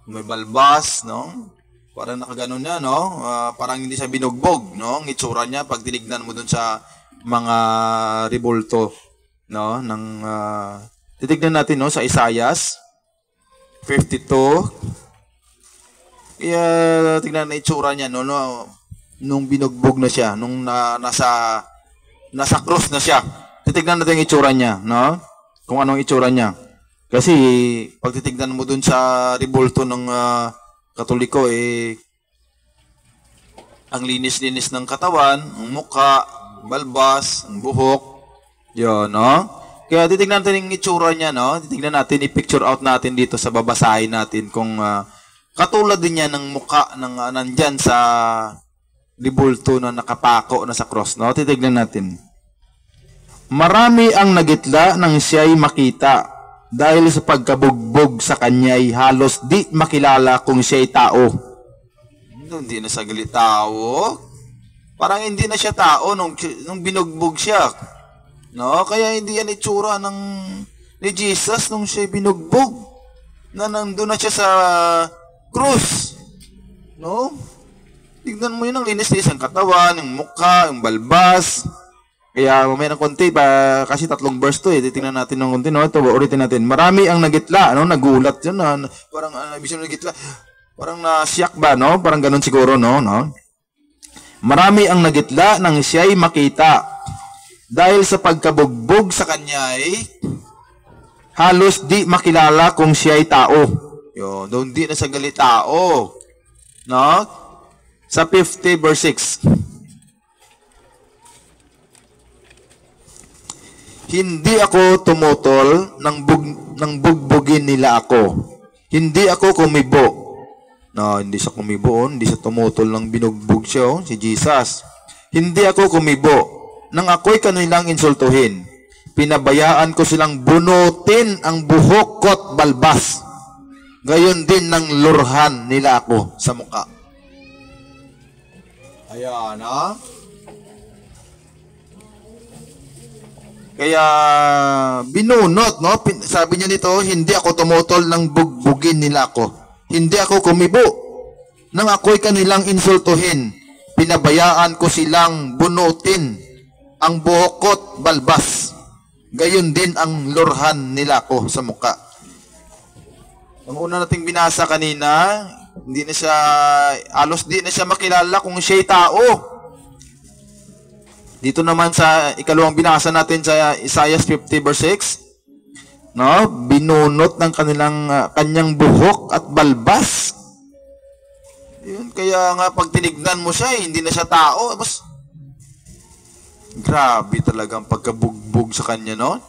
may balbas, no? Parang nakaganon na, no? Parang hindi siya binugbog, no? Ang itsura niya, pag tinignan mo dun sa mga rebulto, no? Titignan natin, no? Sa Isaiah 52. Kaya, tignan na itsura niya, no? Nung binugbog na siya, nung nasa cross na siya. Titignan natin yung itsura niya, no? Kung anong itsura niya. Kasi, pag titignan mo dun sa rebulto ng Katoliko, ang linis-linis ng katawan, ang muka, balbas, ang buhok, yun, no? Kaya titignan natin yung itsura niya, no? Titignan natin, i-picture out natin dito sa babasahin natin kung katulad din niya ng muka ng nandyan sa libulto na nakapako na sa cross, no? Titignan natin. Marami ang nagitla nang siya'y makita dahil sa pagkabugbog sa kanya'y halos di makilala kung siya'y tao. Hindi na saglit tao. Parang hindi na siya tao nung binugbog siya. No? Kaya hindi yan itsura ni Jesus nung siya'y binugbog. Na nandun na siya sa cross. No? Tignan mo yun ang linis-linis ang katawan, yung mukha, yung balbas. Kaya mamaya ng konti, kasi 3 verse to titignan natin ng konti, no? Ito, ulitin natin. Marami ang nagitla, no? Nagulat yun, parang, ibig sabihin nagitla, parang nasyak ba, no? Parang ganun siguro, no? Marami ang nagitla nang siya'y makita. Dahil sa pagkabugbog sa kanya'y halos di makilala kung siya'y tao. Yun, doon di na sa gali tao. No? Sa 50 verse 6. hindi ako tumutol ng bugbugin nila ako. Hindi ako kumibo. No, hindi siya kumibo, hindi siya tumutol ng binugbog siya, si Jesus. Hindi ako kumibo nang ako'y kanilang insultuhin. Pinabayaan ko silang bunutin ang buhok ko't balbas. Gayon din ng lurhan nila ako sa mukha. Ayan, ha? Kaya, binunot, no? Sabi niya nito, hindi ako tumutol ng bugbugin nila ako. Hindi ako kumibo nang ako'y kanilang insultuhin. Pinabayaan ko silang bunutin ang buhok ko't balbas. Gayon din ang lurhan nila ko sa muka. Ang una nating binasa kanina, hindi na siya, alos di na siya makilala kung siya'y tao. Dito naman sa ikalawang binasa natin sa Isaiah 50 verse 6, no? Binunot ng kanyang buhok at balbas. Yun, kaya nga pag tinignan mo siya, hindi na siya tao. Mas grabe talaga ang pagkabugbog sa kanya, no?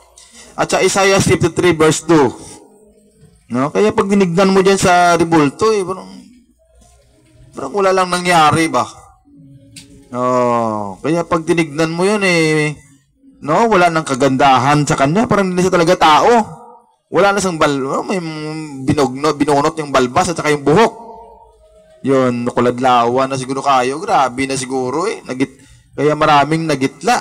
At sa Isaiah 53 verse 2, no? Kaya pag tinignan mo dyan sa rebulto, parang wala lang nangyari ba? Oh, kaya pag tinignan mo yun no, wala nang kagandahan sa kanya, parang hindi siya talaga tao. Wala na siyang may binunot yung balbas at saka yung buhok. Yun, nakuladlawan na siguro kayo. Grabe na siguro kaya maraming nagitla.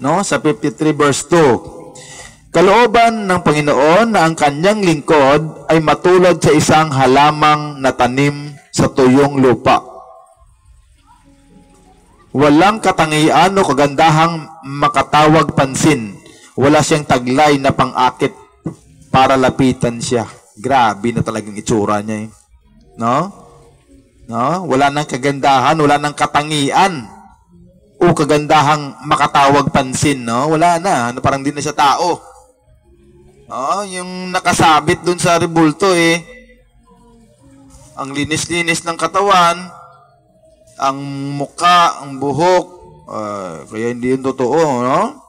No, sa 53 verse 2. Kalooban ng Panginoon na ang kanyang lingkod ay matulad sa isang halamang natanim sa tuyong lupa. Walang katangian o kagandahang makatawag pansin. Wala siyang taglay na pang-akit para lapitan siya. Grabe na talagang itsura niya. No? No? Wala nang kagandahan, wala nang katangian o kagandahang makatawag pansin. No? Wala na. Parang di na siya tao. No? Yung nakasabit dun sa rebulto ang linis-linis ng katawan, ang muka, ang buhok, kaya hindi yun totoo, no?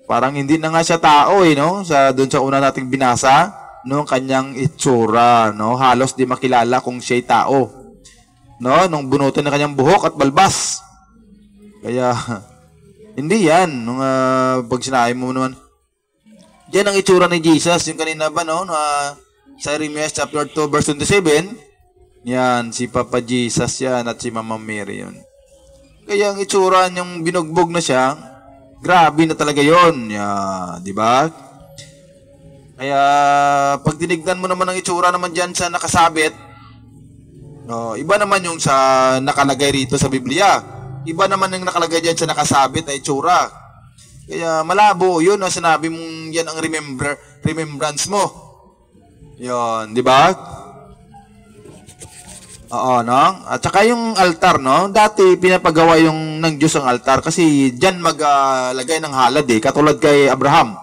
Parang hindi na nga siya tao, no? Doon sa una nating binasa, no? Kanyang itsura, no? Halos di makilala kung siya'y tao, no? Nung bunutin na kanyang buhok at balbas. Kaya, hindi yan. Nung pag sinabi mo naman, yan ang itsura ni Jesus, yung kanina ba, no? Sa Jeremiah chapter 2, verse 27, yan, si Papa Jesus yan at si Mama Mary yun. Kaya ang itsura niyang binugbog na siya, grabe na talaga yun. Di ba? Kaya pag tinignan mo naman ang itsura naman dyan sa nakasabit, iba naman yung sa nakalagay rito sa Biblia. Iba naman yung nakalagay dyan sa nakasabit na itsura. Kaya malabo yun na sinabi mong yan ang remembrance mo. Yun, di ba? Oo, no? At saka yung altar, no? Dati pinapagawa ng Diyos ang altar kasi diyan maglagay ng halad katulad kay Abraham.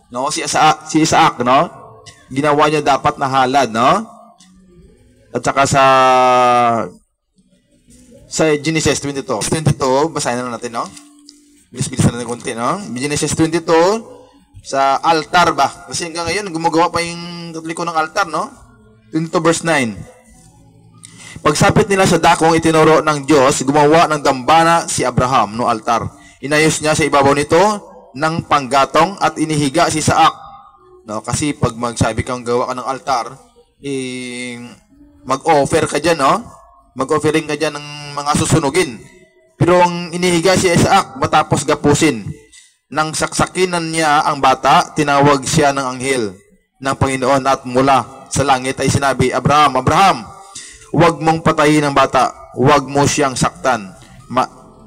No? Si Isaac, no? Ginawa niya dapat na halad, no? At saka sa Genesis 22. 22, basahin na natin, no? Bilis-bilis na natin konti, no? Genesis 22 sa altar ba? Kasi hanggang ngayon gumagawa pa yung Katoliko ng altar, no? 22 verse 9. Pagsapit nila sa dakong itinuro ng Diyos, gumawa ng dambana si Abraham, no altar. Inayos niya sa ibabaw nito ng panggatong at inihiga si Isaac. No, kasi pag magsabi kang gawa ka ng altar, mag-offer ka dyan, no? Mag-offering ka dyan ng mga susunugin. Pero ang inihiga si Isaac matapos gapusin. Nang saksakinan niya ang bata, tinawag siya ng anghel ng Panginoon at mula sa langit ay sinabi, Abraham, Abraham, huwag mong patayin ang bata, huwag mo siyang saktan.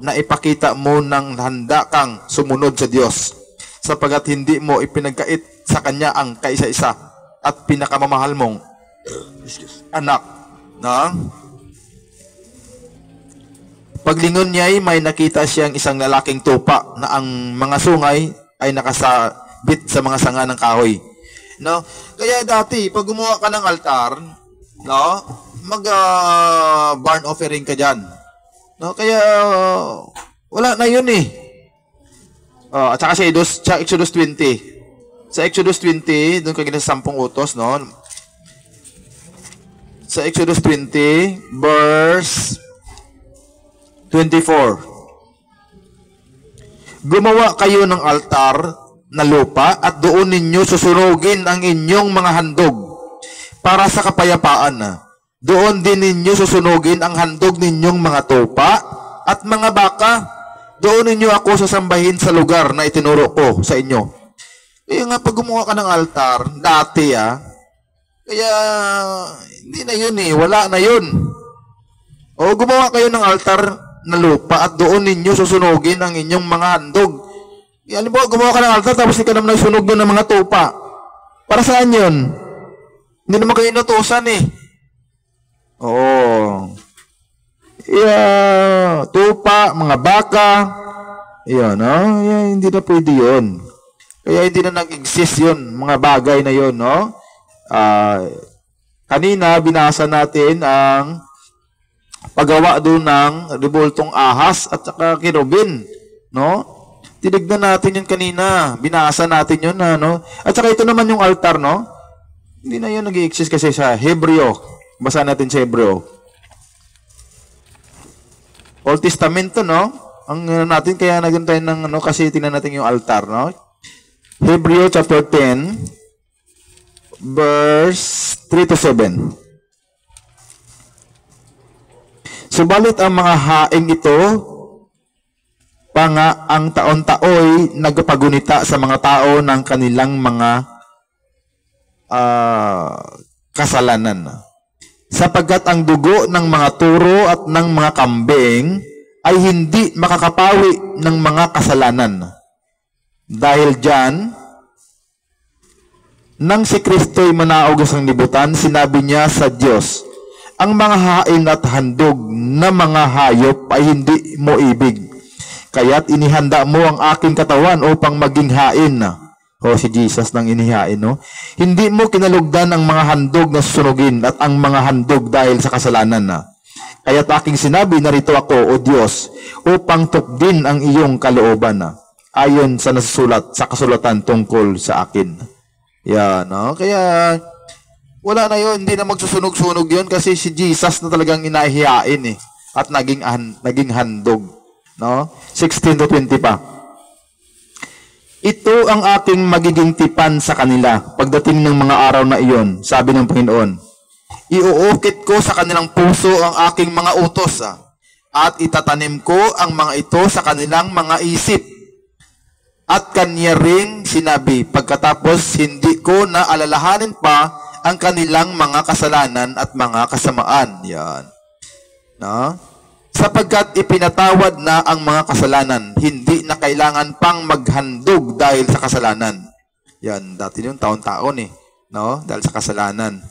Naipakita mo ng handa kang sumunod sa Diyos, sapagat hindi mo ipinagkait sa Kanya ang kaisa-isa at pinakamamahal mong anak. No? Paglingon niya ay may nakita siyang isang lalaking tupa na ang mga sungay ay nakasabit sa mga sanga ng kahoy. No? Kaya dati, pag gumawa ka ng altar, no? Burn offering ka dyan. No? Kaya, wala na yun At saka sa Exodus 20. Sa Exodus 20, doon kagina sa 10 utos, no? Sa Exodus 20, verse 24. Gumawa kayo ng altar na lupa at doon ninyo susunugin ang inyong mga handog para sa kapayapaan. Doon din ninyo susunugin ang handog ninyong mga tupa at mga baka. Doon ninyo ako sasambahin sa lugar na itinuro ko sa inyo. Kaya nga pag gumawa ka ng altar, dati kaya hindi na yun wala na yun. O gumawa kayo ng altar na lupa at doon ninyo susunugin ang inyong mga handog. Halimbawa, gumawa ka ng altar tapos hindi ka naman nagsunog doon ng mga tupa. Para saan yun? Hindi naman kayo inutusan Oo. Tupa, mga baka. Yan, hindi na pwede yun. Kaya hindi na nag-exist yun, mga bagay na yun, no? Kanina, binasa natin ang paggawa doon ng rebultong ahas at saka kirubin, no? Tinignan natin yun kanina. Binasa natin yun, no? At saka ito naman yung altar, no? Hindi na yun nag-exist kasi sa Hebreo. Basa natin sa Hebreo. Old Testament to, no? Ang natin, kaya naging tayo ng, kasi tingnan natin yung altar, no? Hebreo chapter 10, verse 3 to 7. Subalit ang mga haing ito, ang taon-taoy nagpagunita sa mga tao ng kanilang mga kasalanan. Sapagkat ang dugo ng mga turo at ng mga kambing ay hindi makakapawi ng mga kasalanan. Dahil dyan, nang si Kristo'y manaog sa libutan, sinabi niya sa Diyos, ang mga hain at handog na mga hayop ay hindi mo ibig. Kaya't inihanda mo ang aking katawan upang maging hain. Si Jesus nang inihain, no? Hindi mo kinalugdan ang mga handog na susunugin at ang mga handog dahil sa kasalanan. Kaya't aking sinabi, narito ako, O Diyos, upang tukdin ang iyong kalooban. Ayon sa nasusulat sa kasulatan tungkol sa akin. Yan, no? Kaya wala na yun, hindi na magsusunog-sunog yun kasi si Jesus na talagang inahihain at naging handog, no? 16 to 20 pa. Ito ang aking magiging tipan sa kanila pagdating ng mga araw na iyon, sabi ng Panginoon. Iuukit ko sa kanilang puso ang aking mga utos at itatanim ko ang mga ito sa kanilang mga isip. At kanya ring sinabi, pagkatapos hindi ko na alalahanin pa ang kanilang mga kasalanan at mga kasamaan. Yan. No? Sapagkat ipinatawad na ang mga kasalanan, hindi na kailangan pang maghandog dahil sa kasalanan. Yan, dati yung taon-taon no? Dahil sa kasalanan.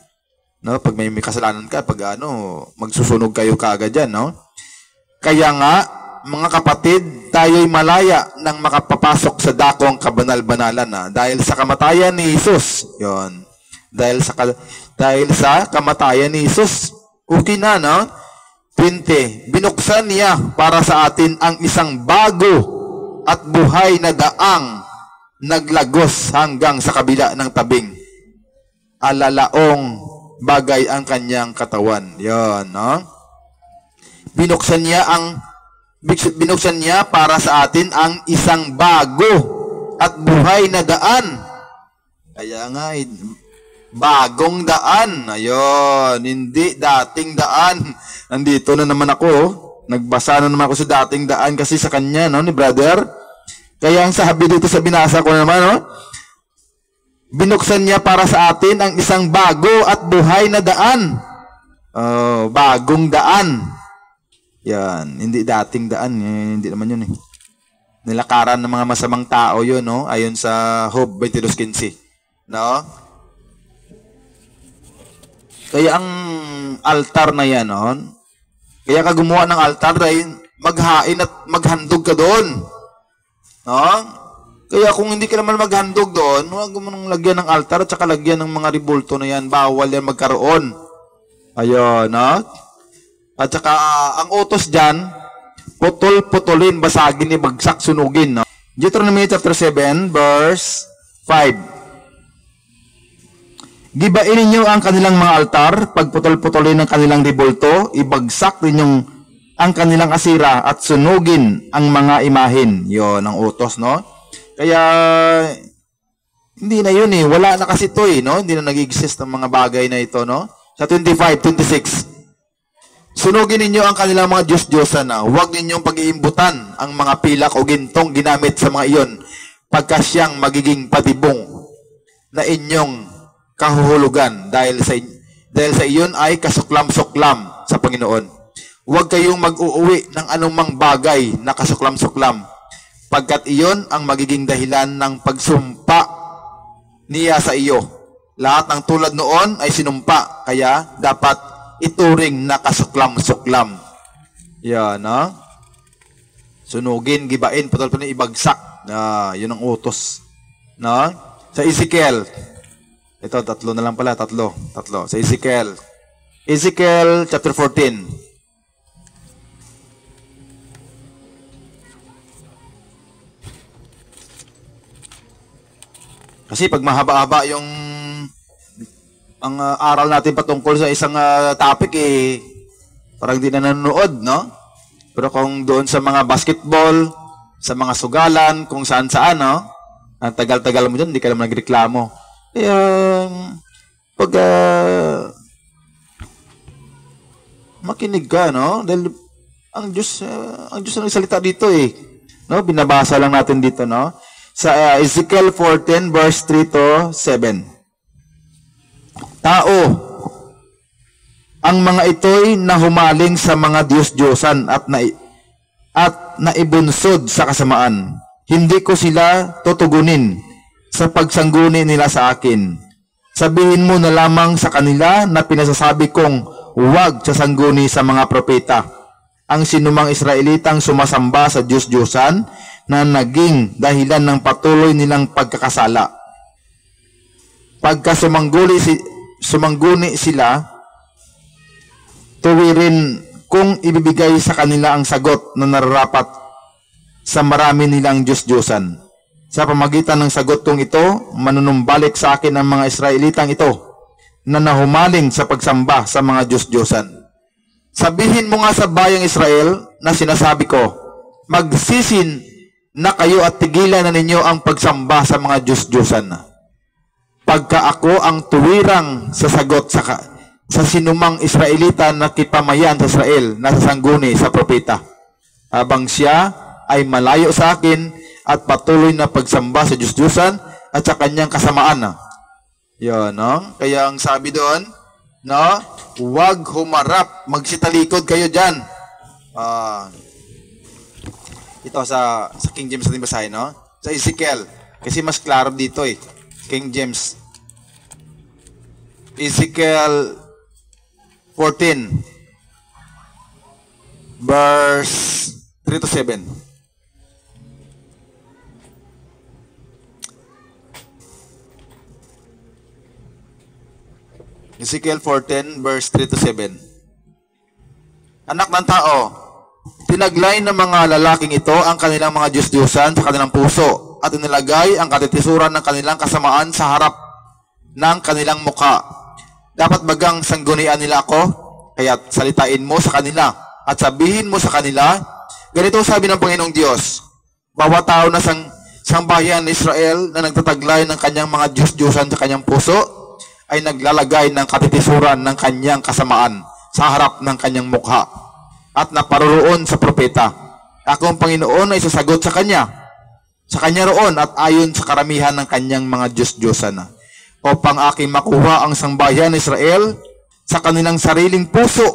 No? Pag may kasalanan ka, pag magsusunog kayo kaagad yan, no? Kaya nga, mga kapatid, tayo'y malaya nang makapapasok sa dakong kabanal-banalan dahil sa kamatayan ni Jesus. Yon. Dahil sa kamatayan ni Jesus, okay na, no? 20. Binuksan niya para sa atin ang isang bago at buhay na daang naglagos hanggang sa kabila ng tabing. Alalaong bagay ang kanyang katawan. Yon, no? Binuksan niya para sa atin ang isang bago at buhay na daan. Kaya nga, bagong daan. Ayun, hindi dating daan. Nandito na naman ako. Nagbasa na naman ako sa dating daan kasi sa kanya, no, ni brother. Kaya ang sabi dito sa binasa ko naman, no, binuksan niya para sa atin ang isang bago at buhay na daan. Bagong daan. Yan, hindi dating daan, hindi naman yun Nilakaran ng mga masamang tao yun, no? Ayon sa Job 22:15. No? Kaya ang altar na yan, no? Kaya ka gumawa ng altar dahil maghain at maghandog ka doon. No? Kaya kung hindi ka naman maghandog doon, huwag mo nang lagyan ng altar at saka lagyan ng mga ribulto na yan. Bawal yan magkaroon. Ayun, no? At saka ang utos dyan, putol-putulin, basagin, bagsak, sunugin. No? Deuteronomy chapter 7, verse 5. Gibain ninyo ang kanilang mga altar, pagputol-putulin ng kanilang ribulto, ibagsak ninyong ang kanilang asira at sunugin ang mga imahin. Yon ang utos, no? Kaya, hindi na yun eh. Wala na kasi ito eh, no? Hindi na nag-exist ang mga bagay na ito, no? Sa 25, 26. Sunugin ninyo ang kanilang mga Diyos-Diyosan na huwag ninyong pag-iimbutan ang mga pilak o gintong ginamit sa mga iyon pagka siyang magiging patibong na inyong kahuhulugan dahil sa iyon ay kasuklam-suklam sa Panginoon. Huwag kayong mag-uuwi ng anumang bagay na kasuklam-suklam pagkat iyon ang magiging dahilan ng pagsumpa niya sa iyo. Lahat ng tulad noon ay sinumpa, kaya dapat ituring na kasuklam-suklam. Yan, no? Sunugin, gibain, putol-putol, ibagsak. Yun ang utos. No? Sa Ezekiel, ito, tatlo na lang pala, tatlo. Sa Ezekiel chapter 14. Kasi pag mahaba-haba yung ang aral natin patungkol sa isang topic, eh, parang di na nanonood, no? Pero kung doon sa mga basketball, sa mga sugalan, kung saan-saan, no? Ang tagal-tagal mo dyan, hindi ka naman nagreklamo. Kaya, pag makinig ka, no? Dahil ang Diyos ang nagsalita dito eh. No? Binabasa lang natin dito, no? Sa Ezekiel 14 verse 3 to 7. Tao, ang mga ito'y nahumaling sa mga Diyos-Diyosan at naibunsod sa kasamaan. Hindi ko sila tutugunin sa pagsangguni nila sa akin. Sabihin mo na lamang sa kanila na pinasasabi kong huwag sasangguni sa mga propeta. Ang sinumang Israelitang sumasamba sa Diyos-Diyosan na naging dahilan ng patuloy nilang pagkakasala. Pagka sumangguni sila, tuwirin kung ibibigay sa kanila ang sagot na nararapat sa marami nilang Diyos-Diyosan. Sa pamagitan ng sagot kong ito, manunumbalik sa akin ang mga Israelitang ito na nahumaling sa pagsamba sa mga Diyos-Diyosan. Sabihin mo nga sa bayang Israel na sinasabi ko, magsisin na kayo at tigilan na ninyo ang pagsamba sa mga Diyos-Diyosan. Pagka ako ang tuwirang sa sagot sa sinumang Israelita na kipamayan sa Israel na sasangguni sa propeta, habang siya ay malayo sa akin at patuloy na pagsamba sa Diyos-Diyosan at sa kanyang kasamaan. Yan, no? Kaya ang sabi doon, no? Huwag humarap, magsitalikod kayo dyan. Ito sa King James natin basahin, no? Sa Ezekiel, kasi mas klaro dito eh. King James. Ezekiel 14 verse 3 to 7. Ezekiel 14 verse 3 to 7. Anak ng tao, tinaglay ng mga lalaking ito ang kanilang mga Diyos-Diyosan sa kanilang puso at inilagay ang katitisuran ng kanilang kasamaan sa harap ng kanilang mukha. Dapat bagang sanggunian nila ako, kaya salitain mo sa kanila at sabihin mo sa kanila, ganito sabi ng Panginoong Diyos, bawat tao na sangbayan ni Israel na nagtataglay ng kanyang mga Diyos-Diyosan sa kanyang puso, ay naglalagay ng katitisuran ng kanyang kasamaan sa harap ng kanyang mukha at naparoroon sa propeta. Ako ang Panginoon ay sasagot sa kanya roon at ayon sa karamihan ng kanyang mga Diyos-Diyosan upang aking makuha ang sangbayan ng Israel sa kanilang sariling puso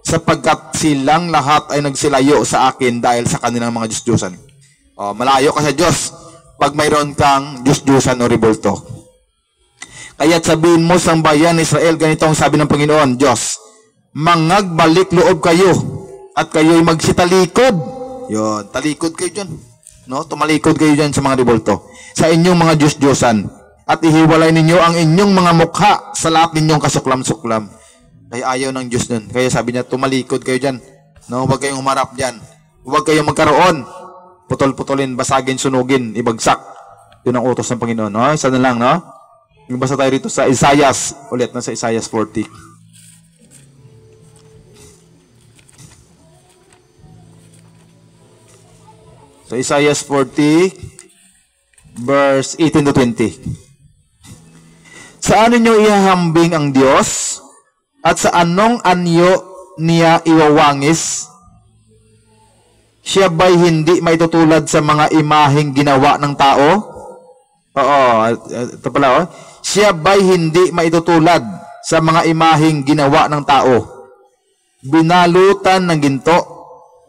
sapagkat silang lahat ay nagsilayo sa akin dahil sa kanilang mga Diyos-Diyosan. Malayo ka sa Diyos pag mayroon kang Diyos-Diyosan o rebulto. Kaya't sabihin mo sa bayan ng Israel, ganito ang sabi ng Panginoon, Diyos, mangagbalik loob kayo at kayo'y magsitalikod. Yun, talikod kayo dyan. No? Tumalikod kayo dyan sa mga rebulto. Sa inyong mga Diyos-Diyosan. At ihiwalay ninyo ang inyong mga mukha sa lahat ninyong kasuklam-suklam. Kaya ayaw ng Diyos nun. Kaya sabi niya, tumalikod kayo dyan. No? Huwag kayong humarap dyan. Huwag kayong magkaroon putol-putulin, basagin, sunugin, ibagsak. Yun ang utos ng Panginoon. No? Isa na lang, no? Magbasa tayo rito sa Isaiah, ulit na sa Isaiah 40. So, Isaiah 40, verse 18 to 20. Saan ninyo ihahambing ang Diyos? At sa anong anyo niya iwawangis? Siya ba'y hindi maitutulad sa mga imaheng ginawa ng tao? Oo, ito pala, oh. Siya ba'y hindi maitutulad sa mga imaheng ginawa ng tao? Binalutan ng ginto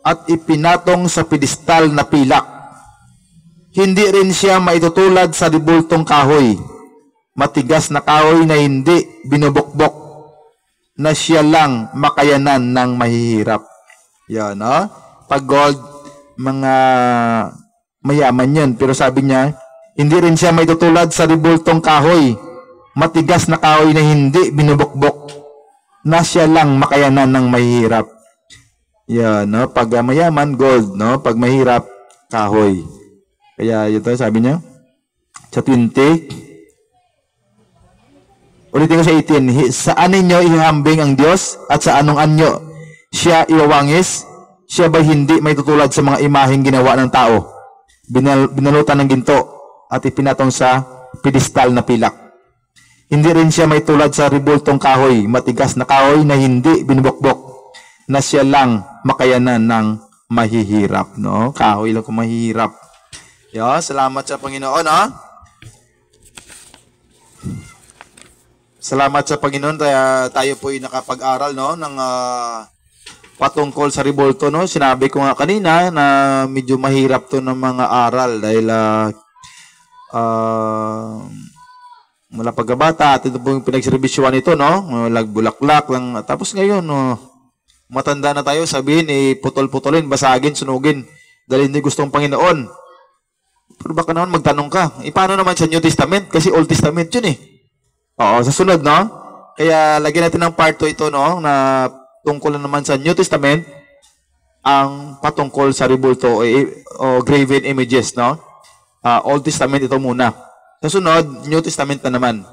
at ipinatong sa pedestal na pilak. Hindi rin siya maitutulad sa ribultong kahoy. Matigas na kahoy na hindi binubukbok, na siya lang makayanan ng mahihirap. Yan, no? Pag gold, mga mayaman yan. Pero sabi niya, hindi rin siya maitutulad sa ribultong kahoy. Matigas na kahoy na hindi binubukbok, na siya lang makayanan ng mahihirap. Yan, no? Pag mayaman, gold, no? Pag mahirap, kahoy. Kaya ito, sabi niya, sa 20, ulitin ko sa 18, saan ninyo ihahambing ang Diyos at sa anong anyo siya iwawangis? Siya ba hindi may tutulad sa mga imaheng ginawa ng tao? Binalutan ng ginto at ipinatong sa pedestal na pilak. Hindi rin siya may tulad sa ribultong kahoy, matigas na kahoy na hindi binubukbok, na siya lang makayanan ng mahihirap. No? Kahoy lang kung mahihirap. Yo, salamat sa Panginoon. Ha? Salamat sa Panginoon, tayo po ay nakapag-aral, no, ng patungkol sa ribulto, no. Sinabi ko nga kanina na medyo mahirap to ng mga aral dahil mula pagkabata at ito po yung pinagserbisyuhan nito, no. Lagbulaklak lang. Tapos ngayon, no, matanda na tayo, sabihin, putol-putulin, basagin, sunugin dahil hindi gustong Panginoon. Pero baka naman magtanong ka, paano naman sa New Testament? Kasi Old Testament yun eh. Oo, sa sunod, no? Kaya lagyan natin ng part 2 ito, no? Na tungkol naman sa New Testament, ang patungkol sa ribulto o graven images, no? Old Testament ito muna. Sa sunod, New Testament na naman,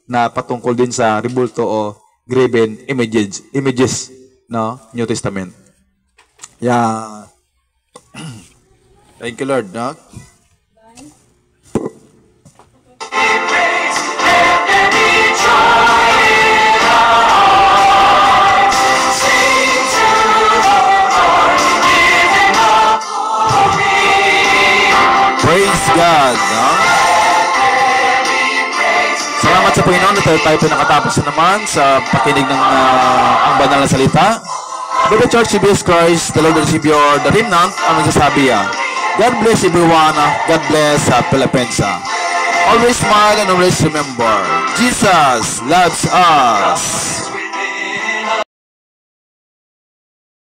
na patungkol din sa ribulto o graven images, no? New Testament. Yeah. Thank you, Lord, no? Praise God. No? Salamat sa Panginoon na tayo pinakatapos na naman sa pakinig ng ang banal na salita. By the Church of Jesus Christ, the Lord and Savior, the Remnant, ang nagsasabi God bless everyone. God bless Philippines. Always smile and always remember, Jesus loves us.